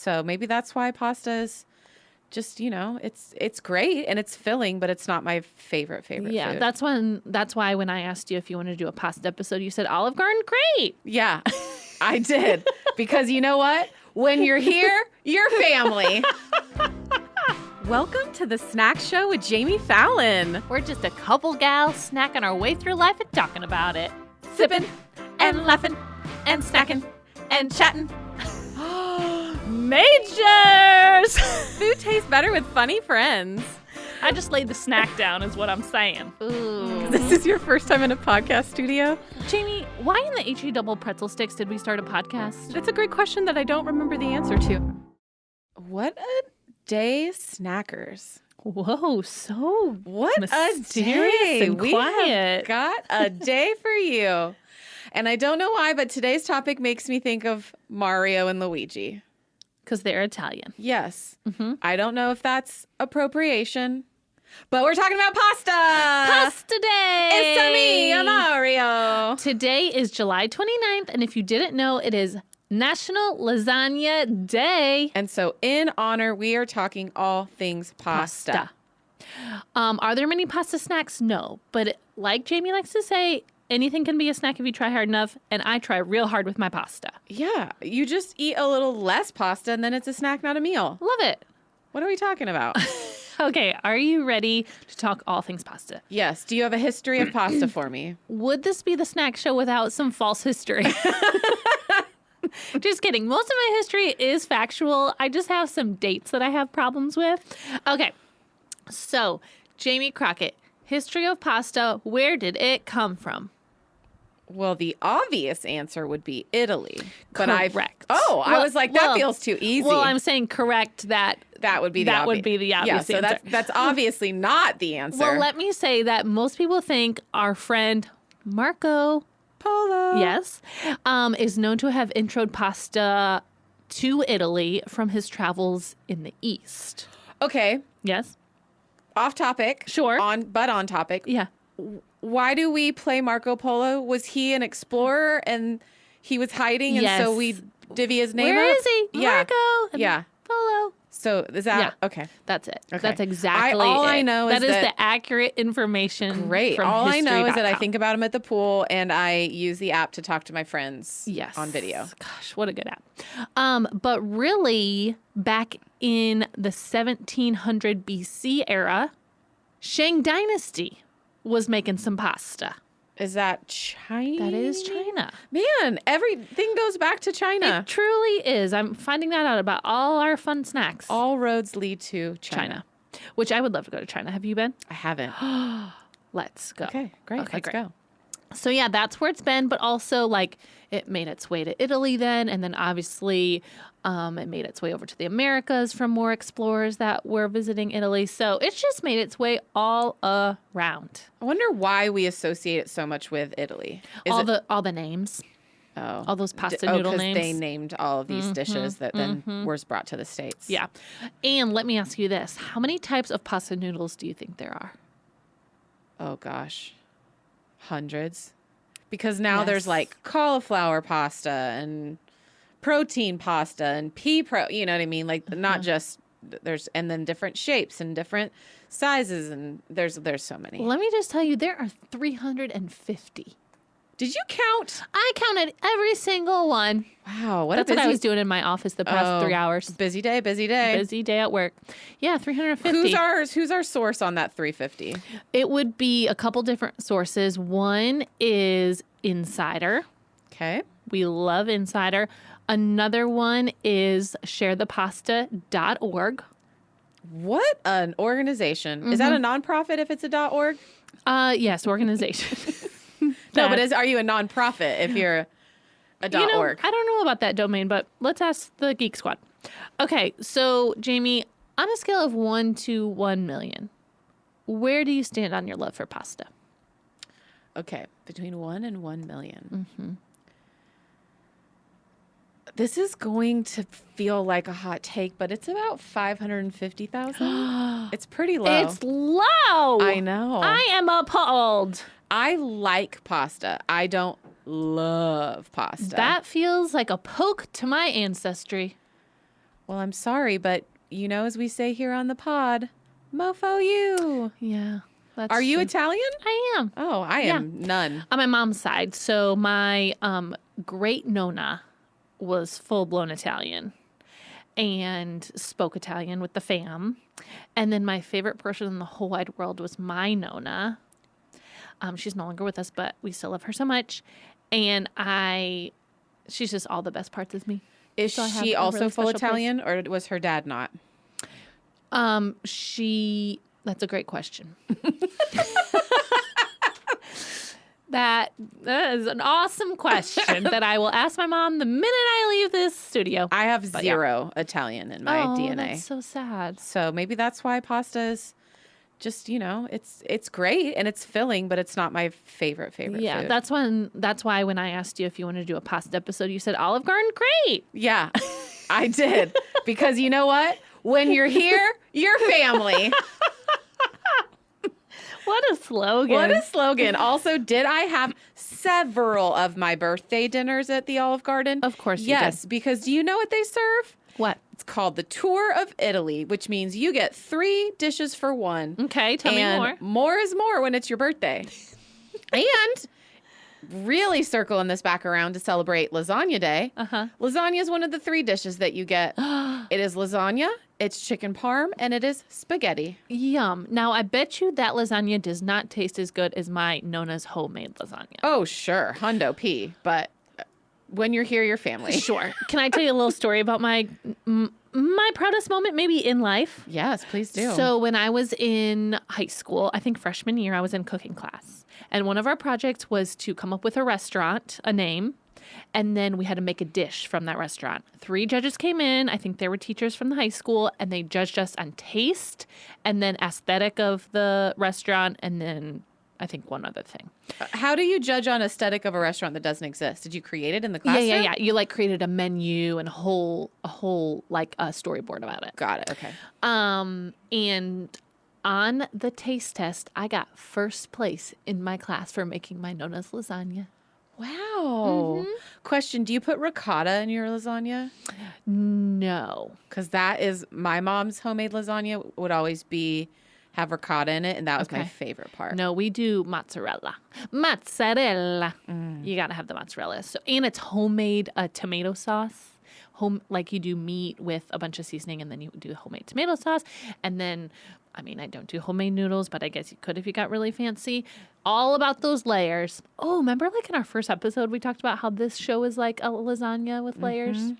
So maybe that's why pasta is just, it's great and it's filling, but it's not my favorite food. Yeah, that's why when I asked you if you wanted to do a pasta episode, you said Olive Garden, great. Yeah, I did. Because you know what? When you're here, you're family. Welcome to the Snack Show with Jami Fallon. We're just a couple gals snacking our way through life and talking about it. Sipping and laughing and snacking and chatting. Majors! Food tastes better with funny friends. I just laid the snack down is what I'm saying. Ooh. This is your first time in a podcast studio? Jami, why in the HE double pretzel sticks did we start a podcast? That's a great question that I don't remember the answer to. What a day, snackers. Whoa, so what mysterious a day. And we quiet. Have got a day for you. And I don't know why, but today's topic makes me think of Mario and Luigi. Because they're Italian. Yes. Mm-hmm. I don't know if that's appropriation, but we're talking about pasta. Pasta day. It's a me, a Mario. Today is July 29th, and if you didn't know, it is National Lasagna Day. And so in honor, we are talking all things pasta. Are there many pasta snacks? No. But like Jami likes to say, anything can be a snack if you try hard enough, and I try real hard with my pasta. Yeah, you just eat a little less pasta, and then it's a snack, not a meal. Love it. What are we talking about? Okay, are you ready to talk all things pasta? Yes. Do you have a history of pasta for me? Would this be the snack show without some false history? Just kidding. Most of my history is factual. I just have some dates that I have problems with. Okay, so Jamie Crockett, history of pasta, where did it come from? Well, the obvious answer would be Italy. But correct. I was like, that feels too easy. Well, I'm saying correct that would be the obvious so answer. that's obviously not the answer. Well, let me say that most people think our friend Marco Polo, yes, is known to have introed pasta to Italy from his travels in the East. Okay. Yes. Off topic. Sure. But on topic. Yeah. Why do we play Marco Polo? Was he an explorer and he was hiding, and so we divvy his name Where up? is he? Marco. Yeah. Polo. So is that okay? That's it. Okay. That's exactly all it. I know that is is the accurate information. Great. From all I know is that I history.com. think about him at the pool, and I use the app to talk to my friends. Yes. On video. Gosh, what a good app. But really, back in the 1700 BC era, Shang Dynasty was making some pasta. Is that China? That is China. Man, everything goes back to China. It truly is. I'm finding that out about all our fun snacks. All roads lead to China. Which I would love to go to China. Have you been? I haven't. Let's go. Okay, great. Okay, Let's go. So yeah, that's where it's been, but also like it made its way to Italy then, and then obviously it made its way over to the Americas from more explorers that were visiting Italy. So it's just made its way all around. I wonder why we associate it so much with Italy. All the names. Oh. All those pasta noodle names. Because they named all of these dishes that then were brought to the States. Yeah. And let me ask you this. How many types of pasta noodles do you think there are? Oh, gosh. Hundreds. Because now Yes. there's like cauliflower pasta and protein pasta and you know what I mean? Like not just and then different shapes and different sizes, and there's so many. Let me just tell you, there are 350. Did you count? I counted every single one. Wow. That's what I was doing in my office the past 3 hours. Busy day. Busy day at work. Yeah, 350. Who's our source on that 350? It would be a couple different sources. One is Insider. Okay. We love Insider. Another one is sharethepasta.org. What an organization. Is that a nonprofit if it's a .org? Yes, organization. No, but are you a nonprofit if you're a .org? I don't know about that domain, but let's ask the Geek Squad. Okay, so Jami, on a scale of 1 to 1 million, where do you stand on your love for pasta? Okay, between 1 and 1 million. This is going to feel like a hot take, but it's about 550,000. It's pretty low. It's low. I know. I am appalled. I like pasta. I don't love pasta. That feels like a poke to my ancestry. Well, I'm sorry, but as we say here on the pod, mofo you. Yeah, that's Are you true. Italian? I am. Oh, I Yeah. am none. On my mom's side. So my great Nona was full-blown Italian and spoke Italian with the fam. And then my favorite person in the whole wide world was my Nona. She's no longer with us, but we still love her so much. And she's just all the best parts of me. Is So I have she a also really full special place. Italian, or was her dad not? That's a great question. That is an awesome question that I will ask my mom the minute I leave this studio. I have zero Italian in my DNA. That's so sad. So maybe that's why pasta is just, it's great and it's filling, but it's not my favorite Yeah, food. that's why when I asked you if you wanted to do a pasta episode, you said Olive Garden, great. Yeah, I did. Because you know what? When you're here, you're family. What a slogan. What a slogan. Also, did I have several of my birthday dinners at the Olive Garden? Of course you yes, did. because do you know what they serve? What? It's called the Tour of Italy, which means you get 3 dishes for one. Okay, tell me more. More is more when it's your birthday. And really circling this back around to celebrate Lasagna Day. Lasagna is one of the 3 dishes that you get. It is lasagna, it's chicken parm, and it is spaghetti. Yum. Now, I bet you that lasagna does not taste as good as my Nona's homemade lasagna. Oh, sure. Hundo P. But when you're here, you're family. Sure. Can I tell you a little story about my proudest moment maybe in life? Yes, please do. So when I was in high school, I think freshman year, I was in cooking class. And one of our projects was to come up with a restaurant, a name, and then we had to make a dish from that restaurant. 3 judges came in. I think they were teachers from the high school, and they judged us on taste and then aesthetic of the restaurant, and then I think one other thing. How do you judge on aesthetic of a restaurant that doesn't exist? Did you create it in the classroom? Yeah. You created a menu and a whole storyboard about it. Got it. Okay. And on the taste test, I got first place in my class for making my Nona's lasagna. Wow. Question, do you put ricotta in your lasagna? No. Because that is my mom's homemade lasagna would always have ricotta in it, and that was my favorite part. No, we do mozzarella. Mozzarella. You got to have the mozzarella. So, and it's homemade tomato sauce. Like you do meat with a bunch of seasoning, and then you do homemade tomato sauce. And then, I don't do homemade noodles, but I guess you could if you got really fancy. All about those layers. Oh, remember in our first episode, we talked about how this show is like a lasagna with layers?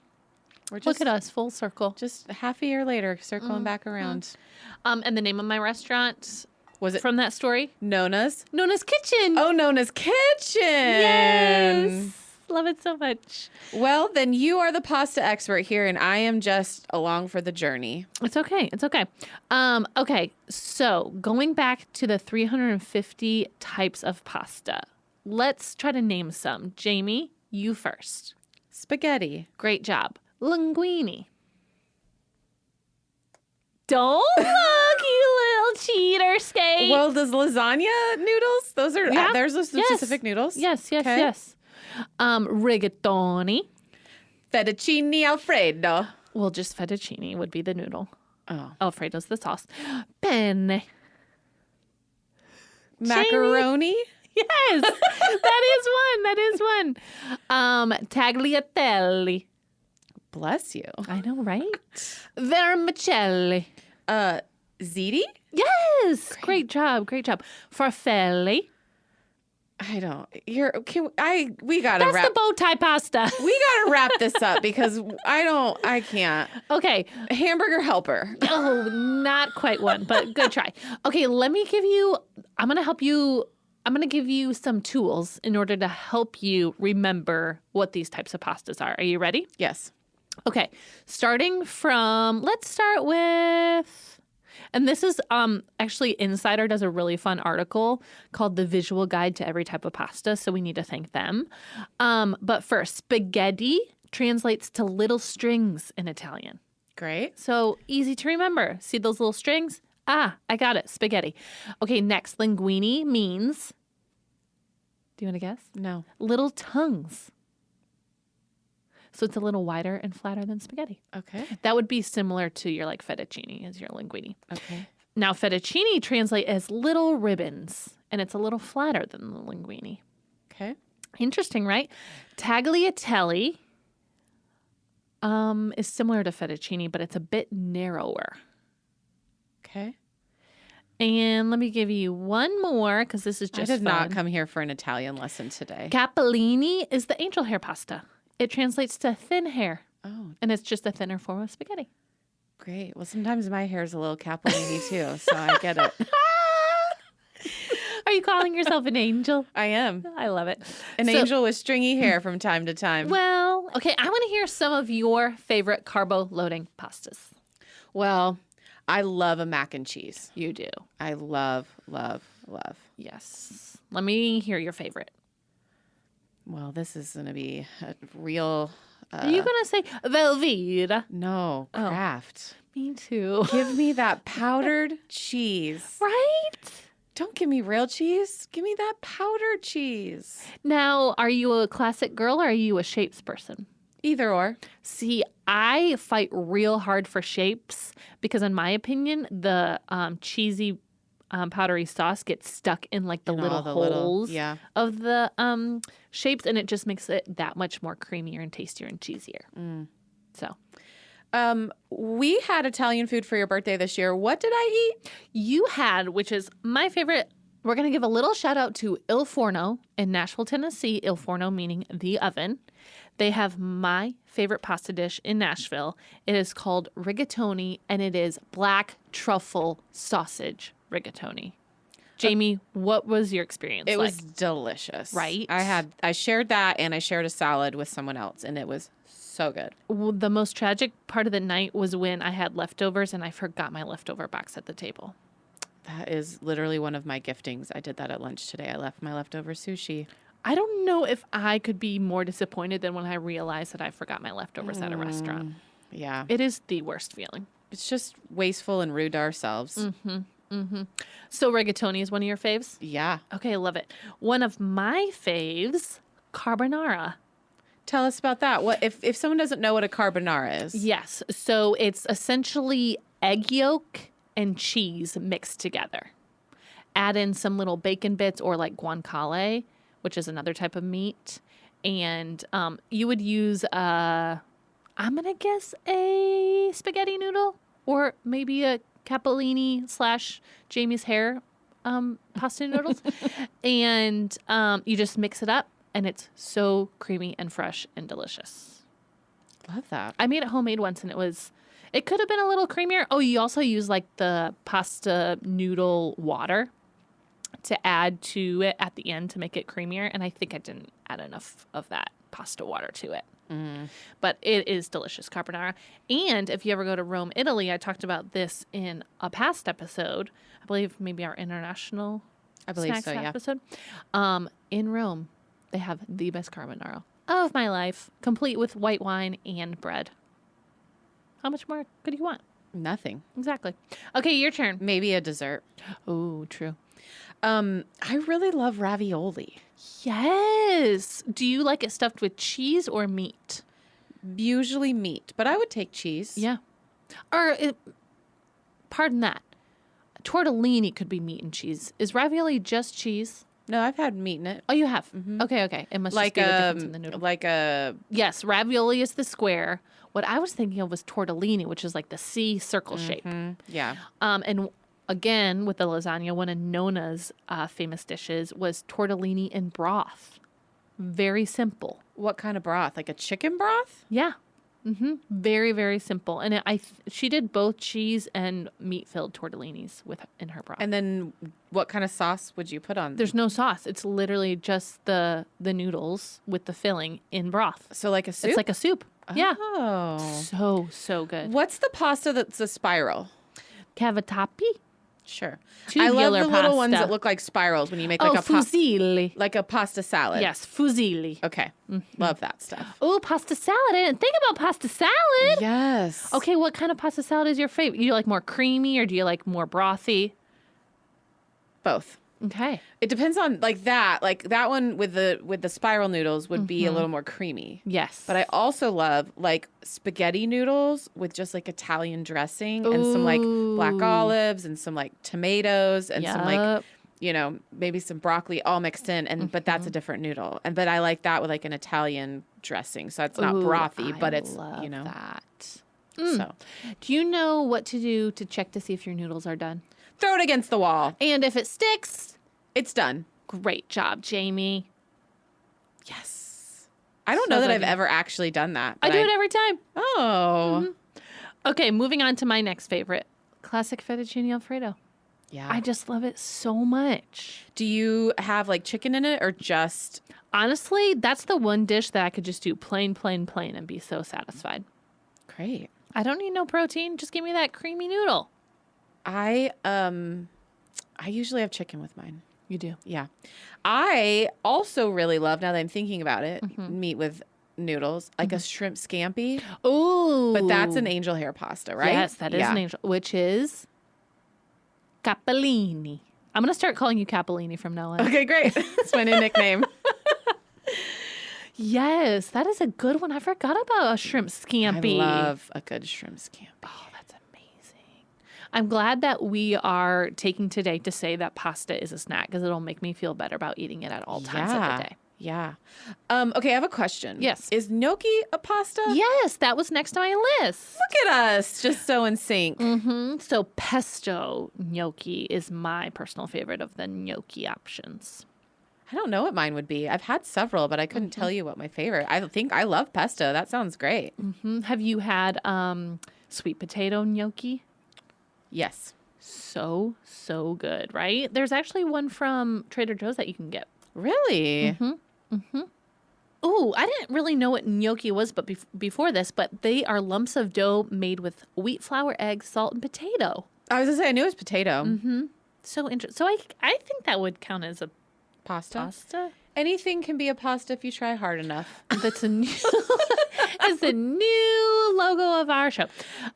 Look at us, full circle. Just half a year later, circling back around. And the name of my restaurant, was it from that story? Nona's? Nona's Kitchen. Oh, Nona's Kitchen. Yes. Love it so much. Well, then you are the pasta expert here, and I am just along for the journey. It's okay. Okay, so going back to the 350 types of pasta, let's try to name some. Jamie, you first. Spaghetti. Great job. Linguine. Don't look, you little cheater skate. Well, does lasagna noodles? Those are there's those specific noodles. Yes. Rigatoni. Fettuccine Alfredo. Well, just fettuccine would be the noodle. Oh. Alfredo's the sauce. Penne. Macaroni. Yes, that is one. Tagliatelle. Bless you. I know, right? Vermicelli. Ziti? Yes. Great job. Farfalle. I don't. We gotta That's wrap. the bow tie pasta. We gotta wrap this up because I can't. Okay. Hamburger helper. Oh, not quite one, but good try. Okay, I'm going to give you some tools in order to help you remember what these types of pastas are. Are you ready? Yes. Okay. Let's start with, and this is actually Insider does a really fun article called The Visual Guide to Every Type of Pasta, so we need to thank them. But first, spaghetti translates to little strings in Italian. Great. So easy to remember. See those little strings? I got it. Spaghetti. Okay, next, linguine means, do you want to guess? No. Little tongues. So it's a little wider and flatter than spaghetti. Okay. That would be similar to your like fettuccine as your linguine. Okay. Now, fettuccine translate as little ribbons, and it's a little flatter than the linguine. Okay. Interesting, right? Tagliatelle is similar to fettuccine, but it's a bit narrower. Okay. And let me give you one more because this is just I did not fun. come here for an Italian lesson today. Capellini is the angel hair pasta. It translates to thin hair, Oh, and it's just a thinner form of spaghetti. great. Well, sometimes my hair is a little capellini too, so I get it. Are you calling yourself an angel? I am. I love it. An So- angel with stringy hair from time to time. Well, okay, I want to hear some of your favorite carbo-loading pastas. Well, I love a mac and cheese. You do. I love, love, love. Yes. Let me hear your favorite. Well, this is going to be a real... Are you going to say Velveeta? No, Oh. Kraft. Me too. Give me that powdered cheese. Right? Don't give me real cheese. Give me that powdered cheese. Now, are you a classic girl or are you a shapes person? Either or. See, I fight real hard for shapes because, in my opinion, the cheesy powdery sauce gets stuck in like the In little all the holes yeah. of the shapes, and it just makes it that much more creamier and tastier and cheesier. So, We had Italian food for your birthday this year. What did I eat? you had, which is my favorite. We're going to give a little shout out to Il Forno in Nashville, Tennessee. Il Forno meaning the oven. They have my favorite pasta dish in Nashville. It is called rigatoni, and it is black truffle sausage rigatoni. Jamie, what was your experience It like? was delicious. Right? I shared that and I shared a salad with someone else and it was so good. Well, the most tragic part of the night was when I had leftovers and I forgot my leftover box at the table. That is literally one of my giftings. I did that at lunch today. I left my leftover sushi. I don't know if I could be more disappointed than when I realized that I forgot my leftovers at a restaurant. Yeah. It is the worst feeling. It's just wasteful and rude to ourselves. So rigatoni is one of your faves? Yeah. Okay, I love it. One of my faves, carbonara. Tell us about that. What if someone doesn't know what a carbonara is? Yes. So it's essentially egg yolk and cheese mixed together. Add in some little bacon bits or like guanciale, which is another type of meat. And you would use, I'm going to guess, a spaghetti noodle or maybe a capellini / Jamie's hair pasta noodles. And you just mix it up, and it's so creamy and fresh and delicious. Love that. I made it homemade once, and it could have been a little creamier. Oh, you also use like the pasta noodle water to add to it at the end to make it creamier. And I think I didn't add enough of that pasta water to it. But it is delicious carbonara. And if you ever go to Rome, Italy, I talked about this in a past episode. I believe maybe our international I believe snacks so, yeah. episode. In Rome, they have the best carbonara of my life, complete with white wine and bread. How much more could you want? Nothing. Exactly. Okay, your turn. Maybe a dessert. Oh, true. I really love ravioli. Yes. Do you like it stuffed with cheese or meat? Usually meat, but I would take cheese. Yeah. Or, pardon that. Tortellini could be meat and cheese. Is ravioli just cheese? No, I've had meat in it. Oh, you have? Okay. It must Like just be the difference in the noodle. like a Yes, ravioli is the square. What I was thinking of was tortellini, which is like the C circle shape. yeah. And again, with the lasagna, one of Nona's famous dishes was tortellini in broth. Very simple. What kind of broth? Like a chicken broth? Yeah. Very, very simple. And she did both cheese and meat-filled tortellinis in her broth. And then what kind of sauce would you put on? There's no sauce. It's literally just the noodles with the filling in broth. So like a soup? It's like a soup. Yeah. Oh. So good. What's the pasta that's a spiral? Cavatappi? Sure. Tubular I love the little ones pasta. that look like spirals when you make like fusilli. like a pasta salad. Yes, fusilli. Okay. Love that stuff. Oh, pasta salad. I didn't think about pasta salad. Yes. Okay, what kind of pasta salad is your favorite? You like more creamy or do you like more brothy? Both. Okay. It depends on like that. Like that one with the spiral noodles would be a little more creamy. Yes. But I also love like spaghetti noodles with just like Italian dressing and some like black olives and some like tomatoes and some like, maybe some broccoli all mixed in. And but that's a different noodle. But I like that with like an Italian dressing. So it's not brothy, but it's that. So Do you know what to do to check to see if your noodles are done? throw it against the wall. And if it sticks, It's done. great job, Jamie. Yes. I don't know that I've ever actually done that. I do it every time. Oh. Okay, moving on to my next favorite. Classic fettuccine Alfredo. Yeah. I just love it so much. Do you have like chicken in it or just... Honestly, that's the one dish that I could just do plain and be so satisfied. Great. I don't need no protein. Just give me that creamy noodle. I usually have chicken with mine. You do? Yeah. I also really love, now that I'm thinking about it, meat with noodles, like a shrimp scampi. Ooh. But that's an angel hair pasta, right? Yes, that is an angel, which is capellini. I'm going to start calling you Capellini from now on. Okay, great. That's my new nickname. Yes, that is a good one. I forgot about a shrimp scampi. I love a good shrimp scampi. Oh, that's amazing. I'm glad that we are taking today to say that pasta is a snack because it'll make me feel better about eating it at all times of the day. Yeah. Okay, I have a question. Yes. Is gnocchi a pasta? Yes, that was next on my list. Look at us, just so in sync. So pesto gnocchi is my personal favorite of the gnocchi options. I don't know what mine would be. I've had several, but I couldn't tell you what my favorite. I think I love pesto. That sounds great. Have you had sweet potato gnocchi? Yes. So good, right? There's actually one from Trader Joe's that you can get. Really? Ooh, I didn't really know what gnocchi was but before this, but they are lumps of dough made with wheat flour, egg, salt, and potato. I was going to say, I knew it was potato. So interesting. So I think that would count as a Pasta? Anything can be a pasta if you try hard enough. That's a new, it's the new logo of our show.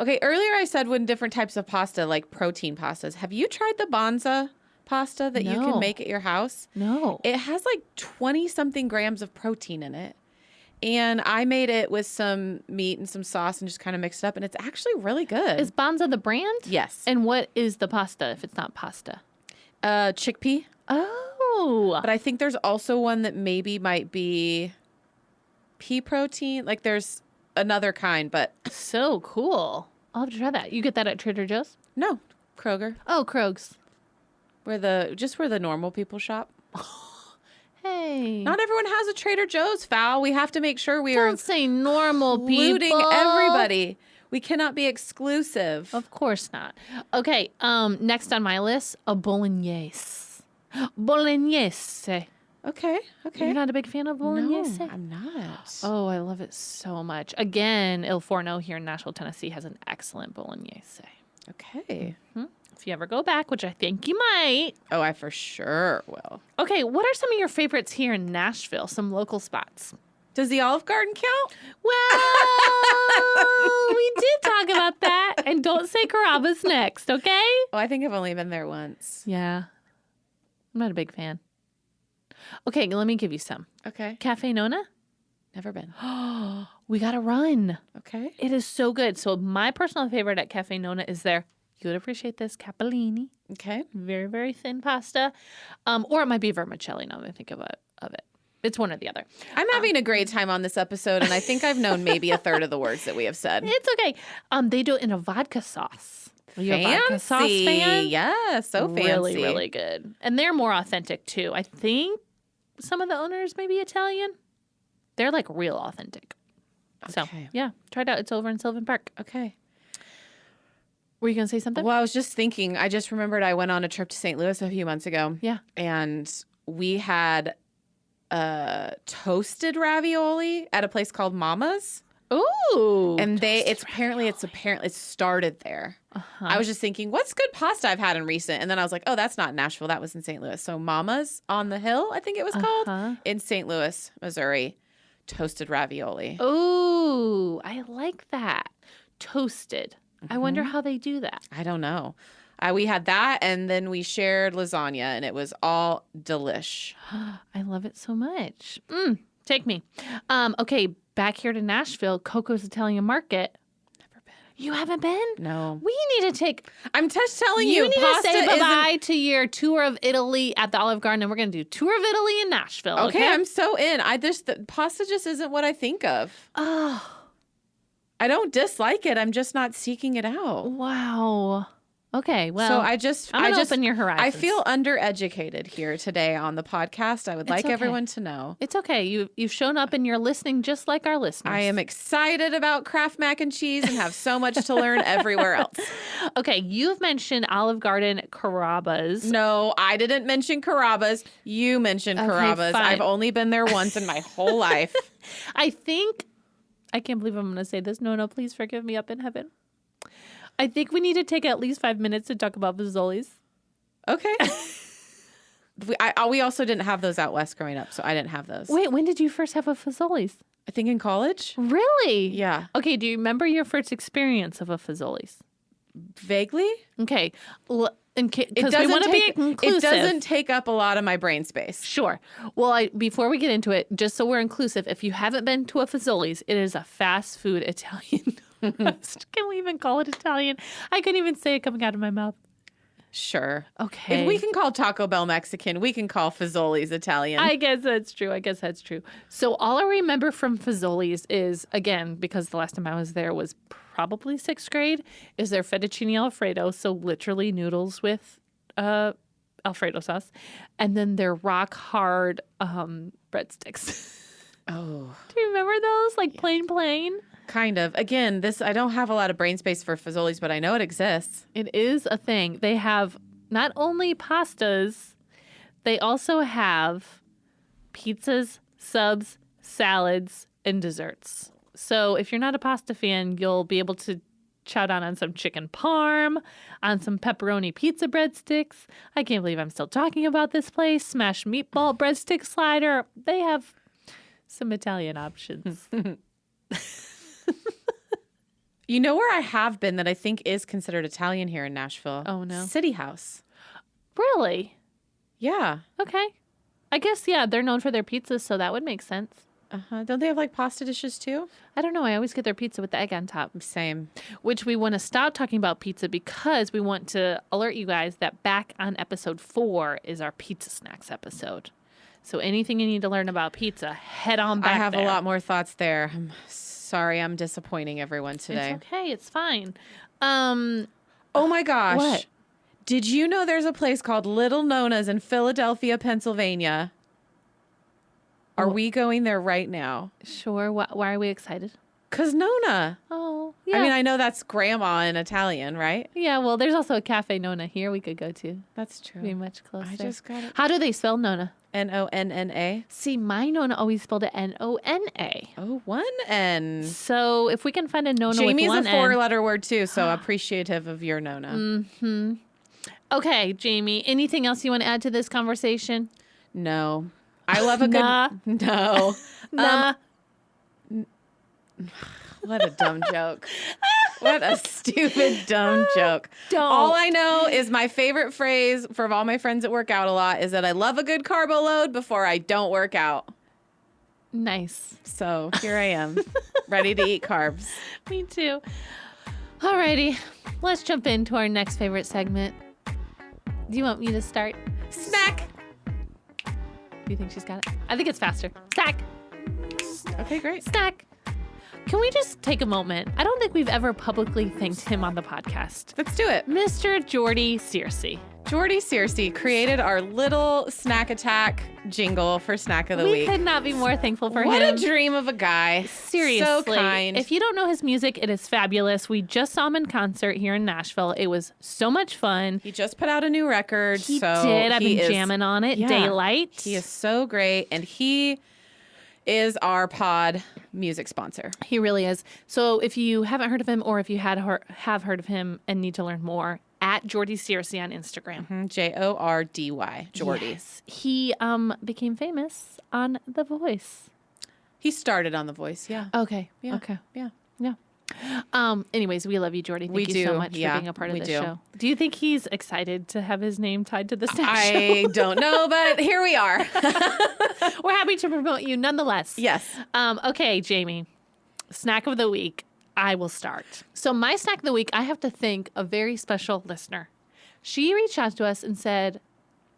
Okay, earlier I said when different types of pasta, like protein pastas. Have you tried the Banza pasta that you can make at your house? No. It has like 20-something grams of protein in it. And I made it with some meat and some sauce and just kind of mixed it up. And it's actually really good. Is Banza the brand? Yes. And what is the pasta if it's not pasta? Chickpea. Oh. But I think there's also one that maybe might be pea protein. Like there's another kind, but... So cool. I'll have to try that. You get that at Trader Joe's? No, Kroger. Oh, Krogs. Where the normal people shop. Hey. Not everyone has a Trader Joe's, Fowl. We have to make sure we Don't say normal including people. everybody. We cannot be exclusive. Of course not. Okay, next on my list, a bolognese. Bolognese. Okay. You're not a big fan of bolognese? No, I'm not. Oh, I love it so much. Again, Il Forno here in Nashville, Tennessee has an excellent bolognese. Okay. If you ever go back, which I think you might. Oh, I for sure will. Okay, what are some of your favorites here in Nashville? Some local spots. Does the Olive Garden count? Well, we did talk about that. And don't say Carrabba's next, okay? Oh, I think I've only been there once. Yeah. I'm not a big fan. Okay, let me give you some. Okay. Cafe Nona? Never been. We got to run. Okay. It is so good. So my personal favorite at Cafe Nona is their, you would appreciate this, capellini. Okay. Very, very thin pasta. Or it might be vermicelli now that I think of it. It's one or the other. I'm having a great time on this episode, and I think I've known maybe a third of the words that we have said. It's okay. They do it in a vodka sauce. Are you a Fancy. vodka sauce fan? Yeah, so fancy. Really, really good. And they're more authentic, too. I think some of the owners may be Italian. They're, like, real authentic. So, yeah, try it out. It's over in Sylvan Park. Okay. Were you going to say something? Well, I was just thinking, I just remembered I went on a trip to St. Louis a few months ago. Yeah. And we had toasted ravioli at a place called Mama's. Ooh. And it's started there. I was just thinking, what's good pasta I've had in recent? And then I was like, oh, that's not Nashville. That was in St. Louis. So Mama's on the Hill, I think it was called, in St. Louis, Missouri. Toasted ravioli. Ooh, I like that. Toasted. I wonder how they do that. I don't know. We had that, and then we shared lasagna, and it was all delish. I love it so much. Take me. Okay, back here to Nashville, Coco's Italian Market. Never been. You haven't been? No. We need to take... I'm just telling You you, need to pasta say bye-bye isn't... to your tour of Italy at the Olive Garden, and we're going to do tour of Italy in Nashville. Okay, I'm so in. Pasta just isn't what I think of. Oh, I don't dislike it. I'm just not seeking it out. wow. Okay, well, So I'm going to open your horizons. I feel undereducated here today on the podcast. I would like okay. everyone to know. It's okay. You've shown up and you're listening just like our listeners. I am excited about Kraft mac and cheese and have so much to learn everywhere else. Okay, you've mentioned Olive Garden Carrabba's. No, I didn't mention Carrabba's. You mentioned Carrabba's. fine. I've only been there once in my whole life. I can't believe I'm going to say this. Nona, please forgive me up in heaven. I think we need to take at least 5 minutes to talk about Fazoli's. Okay. We also didn't have those out west growing up, so I didn't have those. Wait, when did you first have a Fazoli's? I think in college. Really? Yeah. Okay, do you remember your first experience of a Fazoli's? Vaguely. Okay. Because we want to be inclusive. It doesn't take up a lot of my brain space. Sure. Well, before we get into it, just so we're inclusive, if you haven't been to a Fazoli's, it is a fast food Italian. Can we even call it Italian? I couldn't even say it coming out of my mouth. Sure. Okay. If we can call Taco Bell Mexican, we can call Fazoli's Italian. I guess that's true. So all I remember from Fazoli's is, again, because the last time I was there was probably 6th grade, is their fettuccine Alfredo. So literally noodles with Alfredo sauce. And then their rock hard breadsticks. Oh. Do you remember those? Like plain? Kind of. Again, I don't have a lot of brain space for Fazoli's, but I know it exists. It is a thing. They have not only pastas, they also have pizzas, subs, salads, and desserts. So if you're not a pasta fan, you'll be able to chow down on some chicken parm, on some pepperoni pizza breadsticks. I can't believe I'm still talking about this place. Smashed meatball breadstick slider. They have some Italian options. You know where I have been that I think is considered Italian here in Nashville? Oh, no. City House. Really? Yeah. Okay. I guess, yeah, they're known for their pizzas, so that would make sense. Uh-huh. Don't they have like pasta dishes too? I don't know. I always get their pizza with the egg on top. Same. Which we want to stop talking about pizza because we want to alert you guys that back on episode 4 is our pizza snacks episode. So anything you need to learn about pizza, head on back I have there. a lot more thoughts there. I'm sorry I'm disappointing everyone today. It's okay. It's fine. Oh my gosh. What? Did you know there's a place called Little Nona's in Philadelphia, Pennsylvania? Are we going there right now? Sure. Why are we excited? 'Cause Nona. Oh, yeah. I mean, I know that's grandma in Italian, right? Yeah, well, there's also a Cafe Nona here we could go to. That's true. Be much closer. I just got it. How do they spell Nona? Nonna. See, my Nona always spelled it Nona. Oh, one N. So if we can find a Nona Jamie's with one a N. 4-letter word too, so appreciative of your Nona. Mm-hmm. Okay, Jamie, anything else you want to add to this conversation? No. I love a good... Nah. No. Nah. What a dumb joke. What a stupid, dumb joke. Don't. All I know is my favorite phrase for all my friends that work out a lot is that I love a good carbo load before I don't work out. Nice. So here I am, ready to eat carbs. Me too. Alrighty, let's jump into our next favorite segment. Do you want me to start? Snack. Do you think she's got it? I think it's faster. Snack. Okay, great. Snack. Can we just take a moment? I don't think we've ever publicly thanked him on the podcast. Let's do it. Mr. Jordy Searcy. Jordy Searcy created our little snack attack jingle for Snack of the We Week. could not be more thankful for What him. a dream of a guy. Seriously. So kind. If you don't know his music, it is fabulous. We just saw him in concert here in Nashville. It was so much fun. He just put out a new record. He so did. I've he been is- jamming on it. Yeah. Daylight. He is so great. And he is our pod music sponsor. He really is. So if you haven't heard of him or if you have heard of him and need to learn more, at Jordy Searcy on Instagram. Jordy. Jordy. Yes. He became famous on The Voice. He started on The Voice. Yeah. Okay. Yeah. Okay. Yeah. Yeah. Anyways, we love you, Jordy. Thank We you do. so much Yeah, for being a part of we this do. show. Do you think he's excited to have his name tied to the snack show? I don't know, but here we are. We're happy to promote you nonetheless. Yes. Okay, Jamie. Snack of the week. I will start. So my snack of the week, I have to thank a very special listener. She reached out to us and said,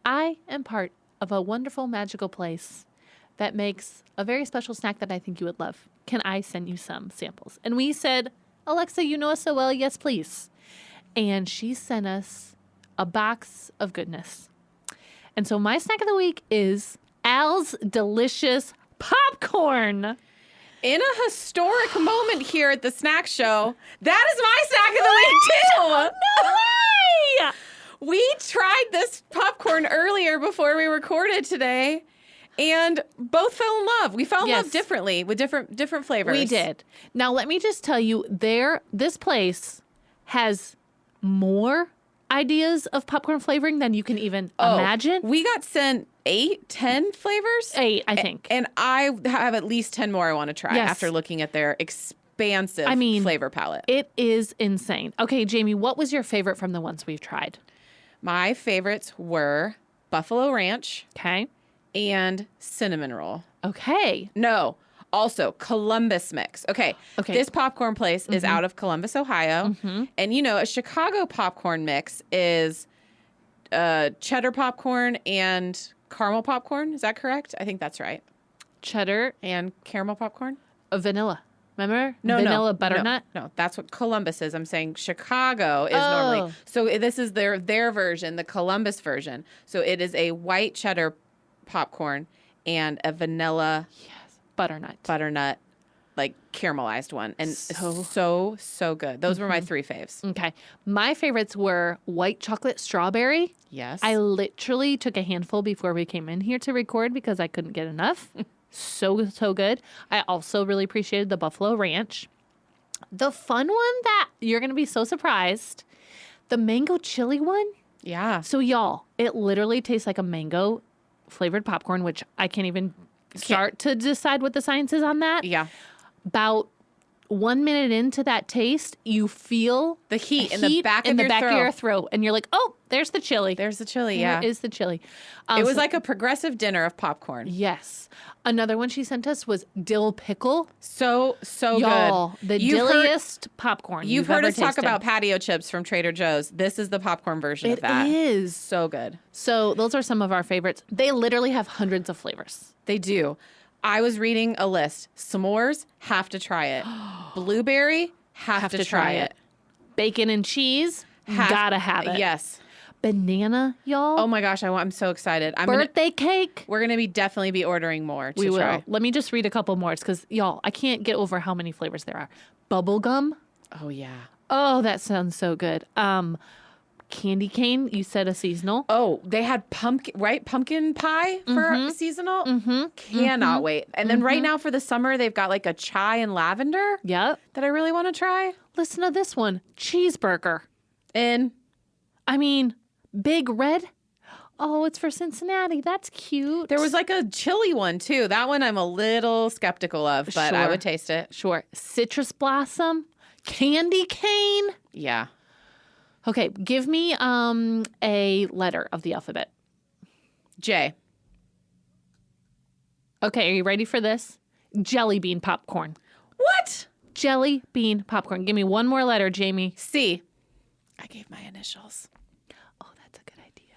I am part of a wonderful, magical place that makes a very special snack that I think you would love. Can I send you some samples? And we said, Alexa, you know us so well. Yes, please. And she sent us a box of goodness. And so my snack of the week is Al's Delicious Popcorn. In a historic moment here at the snack show, that is my snack of the week, too. No way! We tried this popcorn earlier before we recorded today, and both fell in love. We fell in love differently with different flavors. We did. Now, let me just tell you, this place has more ideas of popcorn flavoring than you can even imagine. We got sent 8, 10 flavors? 8, I think. And I have at least 10 more I want to try after looking at their expansive flavor palette. It is insane. Okay, Jamie, what was your favorite from the ones we've tried? My favorites were Buffalo Ranch. Okay. And cinnamon roll. Okay. No, also Columbus mix. Okay. This popcorn place is out of Columbus, Ohio. And you know, a Chicago popcorn mix is cheddar popcorn and caramel popcorn. Is that correct? I think that's right. Cheddar and caramel popcorn? Vanilla. Remember? No, vanilla butternut? No, that's what Columbus is. I'm saying Chicago is normally. So this is their version, the Columbus version. So it is a white cheddar popcorn and a vanilla butternut like caramelized one, and so good. Those were my 3 faves. Okay, my favorites were white chocolate strawberry. Yes, I literally took a handful before we came in here to record because I couldn't get enough. so good. I also really appreciated the Buffalo Ranch. The fun one that you're gonna be so surprised, the mango chili one. Yeah. So y'all, it literally tastes like a mango flavored popcorn, which I can't even start to decide what the science is on that. Yeah. About 1 minute into that taste, you feel the heat in the back of your throat. And you're like, oh, there's the chili. There's the chili, yeah. There is the chili. It was like a progressive dinner of popcorn. Yes. Another one she sent us was dill pickle. So y'all, good. The dilliest popcorn You've heard us talk tasted. about patio chips from Trader Joe's. This is the popcorn version of that. It is. So good. So those are some of our favorites. They literally have hundreds of flavors. They do. I was reading a list. S'mores, have to try it. Blueberry, have to try it. Bacon and cheese, gotta have it. Yes. Banana, y'all. Oh my gosh, I'm so excited. Birthday cake. We're gonna definitely be ordering more to we try. will. Let me just read a couple more because y'all, I can't get over how many flavors there are. Bubble gum. Oh yeah. Oh, that sounds so good. Candy cane. You said a seasonal. Oh, they had pumpkin pie for seasonal. Cannot wait. And then right now for the summer, they've got like a chai and lavender. Yep. That I really want to try. Listen to this one. Cheeseburger. I mean, Big Red. Oh, it's for Cincinnati. That's cute. There was like a chili one too. That one I'm a little skeptical of, but I would taste it. Sure. Citrus blossom. Candy cane. Yeah. Okay, give me a letter of the alphabet. J. Okay, are you ready for this? Jelly bean popcorn. What? Jelly bean popcorn. Give me one more letter, Jamie. C. I gave my initials. Oh, that's a good idea.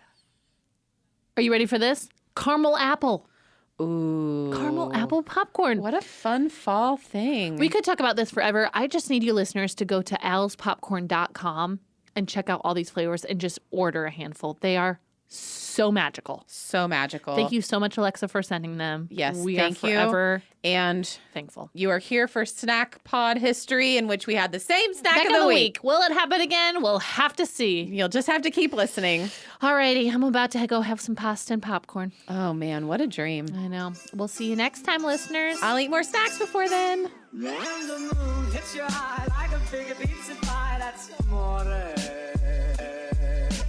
Are you ready for this? Caramel apple. Ooh. Caramel apple popcorn. What a fun fall thing. We could talk about this forever. I just need you listeners to go to alspopcorn.com and check out all these flavors and just order a handful. They are so magical. So magical. Thank you so much, Alexa, for sending them. Yes, we thank are forever and thankful. You are here for Snack Pod history, in which we had the same snack of the week. Will it happen again? We'll have to see. You'll just have to keep listening. Alrighty, I'm about to go have some pasta and popcorn. Oh man, what a dream. I know. We'll see you next time, listeners. I'll eat more snacks before then. When the moon hits your eye like a big pizza pie, that's amore.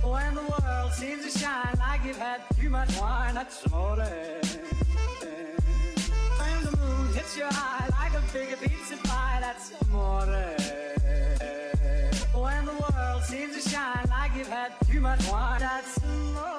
When the world seems to shine like you've had too much wine, that's amore. When the moon hits your eye like a big pizza pie, that's amore. much wine. That's more.